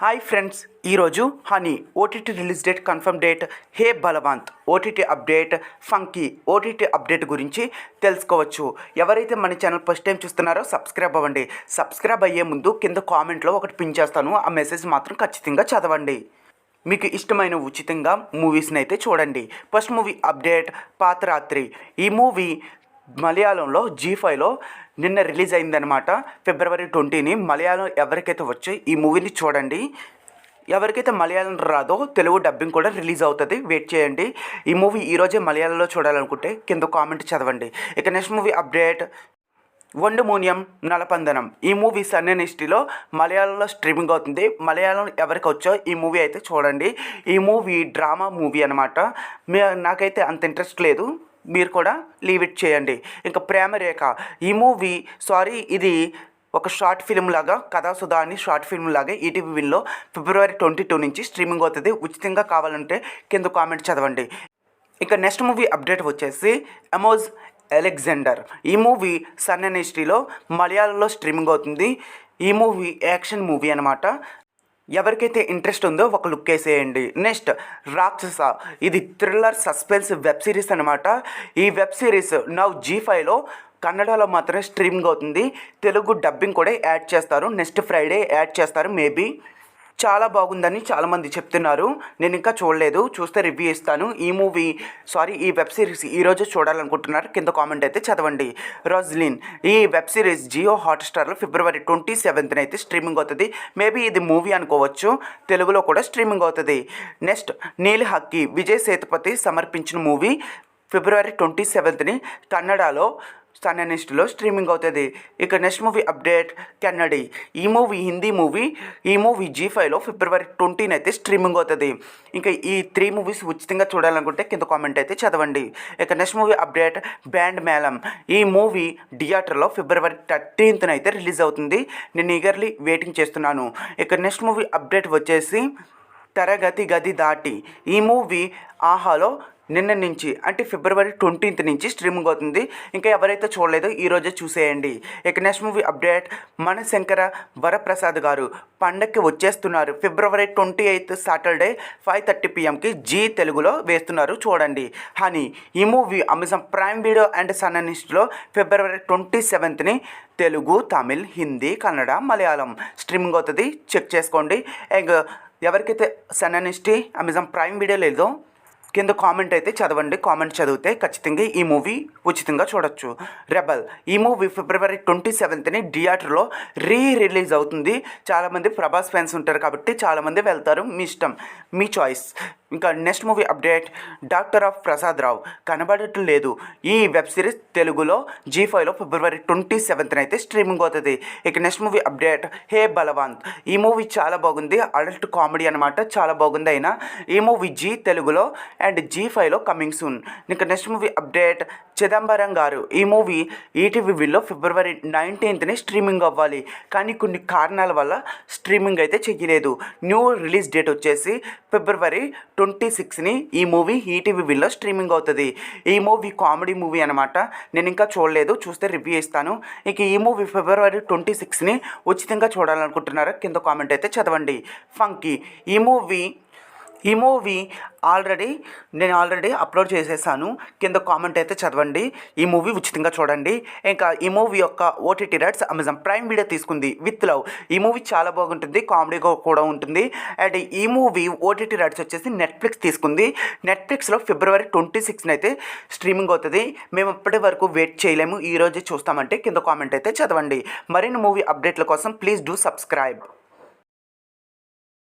Hi friends, ఈరోజు Honey OTT release date, confirm date, hey Balwant OTT update, Funky OTT update గురించి తెలుసుకోవచ్చు. ఎవరైతే మన ఛానల్ ఫస్ట్ టైం చూస్తున్నారో సబ్స్క్రైబ్ అవ్వండి. సబ్స్క్రైబ్ అయ్యే ముందు కింద కామెంట్లో ఒకటి పిన్ చేస్తాను, ఆ మెసేజ్ మాత్రం ఖచ్చితంగా చదవండి. మీకు ఇష్టమైన ఉచితంగా మూవీస్ని అయితే చూడండి. First movie update, Pathirathri. ఈ మూవీ మలయాళంలో జీ5లో నిన్న రిలీజ్ అయిందనమాట. ఫిబ్రవరి 20ని. మలయాళం ఎవరికైతే వచ్చో ఈ మూవీని చూడండి. ఎవరికైతే మలయాళం రాదో తెలుగు డబ్బింగ్ కూడా రిలీజ్ అవుతుంది, వెయిట్ చేయండి. ఈ మూవీ ఈరోజే మలయాళంలో చూడాలనుకుంటే కింద కామెంట్ చదవండి. ఇక నెక్స్ట్ మూవీ అప్డేట్, వండు మూన్యం నలపందనం. ఈ మూవీ సన్ ఎన్ఎస్టీలో మలయాళంలో స్ట్రీమింగ్ అవుతుంది. మలయాళం ఎవరికి వచ్చో ఈ మూవీ అయితే చూడండి. ఈ మూవీ డ్రామా మూవీ అనమాట. నాకైతే అంత ఇంట్రెస్ట్ లేదు, మీరు కూడా లీవ్ ఇట్ చేయండి. ఇంకా ప్రేమరేఖ. ఈ మూవీ ఇది ఒక షార్ట్ ఫిల్మ్ లాగా, కథాసుధా అని షార్ట్ ఫిల్మ్ లాగా ఈటీవీ విన్లో ఫిబ్రవరి 22 నుంచి స్ట్రీమింగ్ అవుతుంది. ఉచితంగా కావాలంటే కింద కామెంట్ చదవండి. ఇక నెక్స్ట్ మూవీ అప్డేట్ వచ్చేసి ఎమోజ్ అలెగ్జాండర్. ఈ మూవీ సన్ ఎన్ఎస్టీలో మలయాళంలో స్ట్రీమింగ్ అవుతుంది. ఈ మూవీ యాక్షన్ మూవీ అనమాట. ఎవరికైతే ఇంట్రెస్ట్ ఉందో ఒక లుక్ వేసేయండి. నెక్స్ట్ రాక్షస. ఇది థ్రిల్లర్ సస్పెన్స్ వెబ్ సిరీస్ అనమాట. ఈ వెబ్ సిరీస్ నౌ జీ5లో కన్నడలో మాత్రమే స్ట్రీమింగ్ అవుతుంది. తెలుగు డబ్బింగ్ కూడా యాడ్ చేస్తారు, నెక్స్ట్ ఫ్రైడే యాడ్ చేస్తారు మేబీ. చాలా బాగుందని చాలామంది చెప్తున్నారు. నేను ఇంకా చూడలేదు, చూస్తే రివ్యూ ఇస్తాను. ఈ వెబ్ సిరీస్ ఈరోజు చూడాలనుకుంటున్నారు, కింద కామెంట్ అయితే చదవండి. రోజ్లిన్. ఈ వెబ్ సిరీస్ జియో హాట్స్టార్లో ఫిబ్రవరి 27న అయితే స్ట్రీమింగ్ అవుతుంది. మేబీ ఇది మూవీ అనుకోవచ్చు, తెలుగులో కూడా స్ట్రీమింగ్ అవుతుంది. నెక్స్ట్ నీల్ హక్కీ. విజయ్ సేతుపతి సమర్పించిన మూవీ ఫిబ్రవరి 27ని కన్నడలో సన్ ఎన్ఎస్టీలో స్ట్రీమింగ్ అవుతుంది. ఇక నెక్స్ట్ మూవీ అప్డేట్, కన్నడి. ఈ మూవీ హిందీ మూవీ. ఈ మూవీ జీ5లో ఫిబ్రవరి 20న అయితే స్ట్రీమింగ్ అవుతుంది. ఇంకా ఈ 3 మూవీస్ ఉచితంగా చూడాలనుకుంటే కింద కామెంట్ అయితే చదవండి. ఇక నెక్స్ట్ మూవీ అప్డేట్, బ్యాండ్ మేళం. ఈ మూవీ థియేటర్లో ఫిబ్రవరి 13న అయితే రిలీజ్ అవుతుంది. నేను ఈగర్లీ వెయిటింగ్ చేస్తున్నాను. ఇక నెక్స్ట్ మూవీ అప్డేట్ వచ్చేసి తరగతి గది దాటి. ఈ మూవీ ఆహాలో నిన్న నుంచి అంటే ఫిబ్రవరి 20th నుంచి స్ట్రీమింగ్ అవుతుంది. ఇంకా ఎవరైతే చూడలేదో ఈరోజే చూసేయండి. ఇక నెక్స్ట్ మూవీ అప్డేట్, మనశంకర వరప్రసాద్ గారు పండక్కి వచ్చేస్తున్నారు. ఫిబ్రవరి 28 సాటర్డే 5:30 PMకి జీ తెలుగులో వేస్తున్నారు, చూడండి. హనీ. ఈ movie Amazon Prime Video and Sun ఎన్ఎస్టీలో ఫిబ్రవరి 27ని తెలుగు, తమిళ్, హిందీ, కన్నడ, మలయాళం స్ట్రీమింగ్ అవుతుంది, చెక్ చేసుకోండి. ఇంకా ఎవరికైతే Sun NXT Amazon Prime Video లేదో కింద కామెంట్ అయితే చదవండి. కామెంట్ చదివితే ఖచ్చితంగా ఈ మూవీ ఉచితంగా చూడొచ్చు. రెబల్. ఈ మూవీ ఫిబ్రవరి 27ని థియేటర్లో రిలీజ్ అవుతుంది. చాలామంది ప్రభాస్ ఫ్యాన్స్ ఉంటారు కాబట్టి చాలామంది వెళ్తారు, మీ ఇష్టం, మీ చాయిస్. ఇంకా next movie update, doctor of Prasad Rao. కనబడటం లేదు. ఈ వెబ్ సిరీస్ తెలుగులో జీ5లో ఫిబ్రవరి 27న అయితే స్ట్రీమింగ్ అవుతుంది. ఇక నెక్స్ట్ మూవీ అప్డేట్, హే బలవంత్. ఈ మూవీ చాలా బాగుంది, అడల్ట్ కామెడీ అనమాట, చాలా బాగుంది. అయినా ఈ మూవీ జీ తెలుగులో అండ్ జీ5లో కమింగ్ సూన్. ఇక నెక్స్ట్ మూవీ అప్డేట్, చిదంబరం గారు. ఈ మూవీ ఈటీవీ విన్లో ఫిబ్రవరి 19ని స్ట్రీమింగ్ అవ్వాలి, కానీ కొన్ని కారణాల వల్ల స్ట్రీమింగ్ అయితే చేయలేదు. న్యూ రిలీజ్ డేట్ వచ్చేసి ఫిబ్రవరి 26ని ఈ మూవీ ఈటీవీ విన్లో స్ట్రీమింగ్ అవుతుంది. ఈ మూవీ కామెడీ మూవీ అనమాట. నేను ఇంకా చూడలేదు, చూస్తే రివ్యూ ఇస్తాను. ఇక ఈ మూవీ ఫిబ్రవరి 26ని ఉచితంగా చూడాలనుకుంటున్నారా కింద కామెంట్ అయితే చదవండి. ఫంకీ. ఈ మూవీ నేను ఆల్రెడీ అప్లోడ్ చేసేసాను, కింద కామెంట్ అయితే చదవండి. ఈ మూవీ ఉచితంగా చూడండి. ఇంకా ఈ మూవీ యొక్క OTT rights Amazon Prime video తీసుకుంది విత్ లవ్. ఈ మూవీ చాలా బాగుంటుంది, కామెడీగా కూడా ఉంటుంది. అండ్ ఈ మూవీ ఓటీటీ రైట్స్ వచ్చేసి నెట్ఫ్లిక్స్ తీసుకుంది. నెట్ఫ్లిక్స్లో ఫిబ్రవరి 26న అయితే స్ట్రీమింగ్ అవుతుంది. మేము ఇప్పటి వరకు వెయిట్ చేయలేము, ఈరోజే చూస్తామంటే కింద కామెంట్ అయితే చదవండి. మరిన్ని మూవీ అప్డేట్ల కోసం ప్లీజ్ డూ సబ్స్క్రైబ్.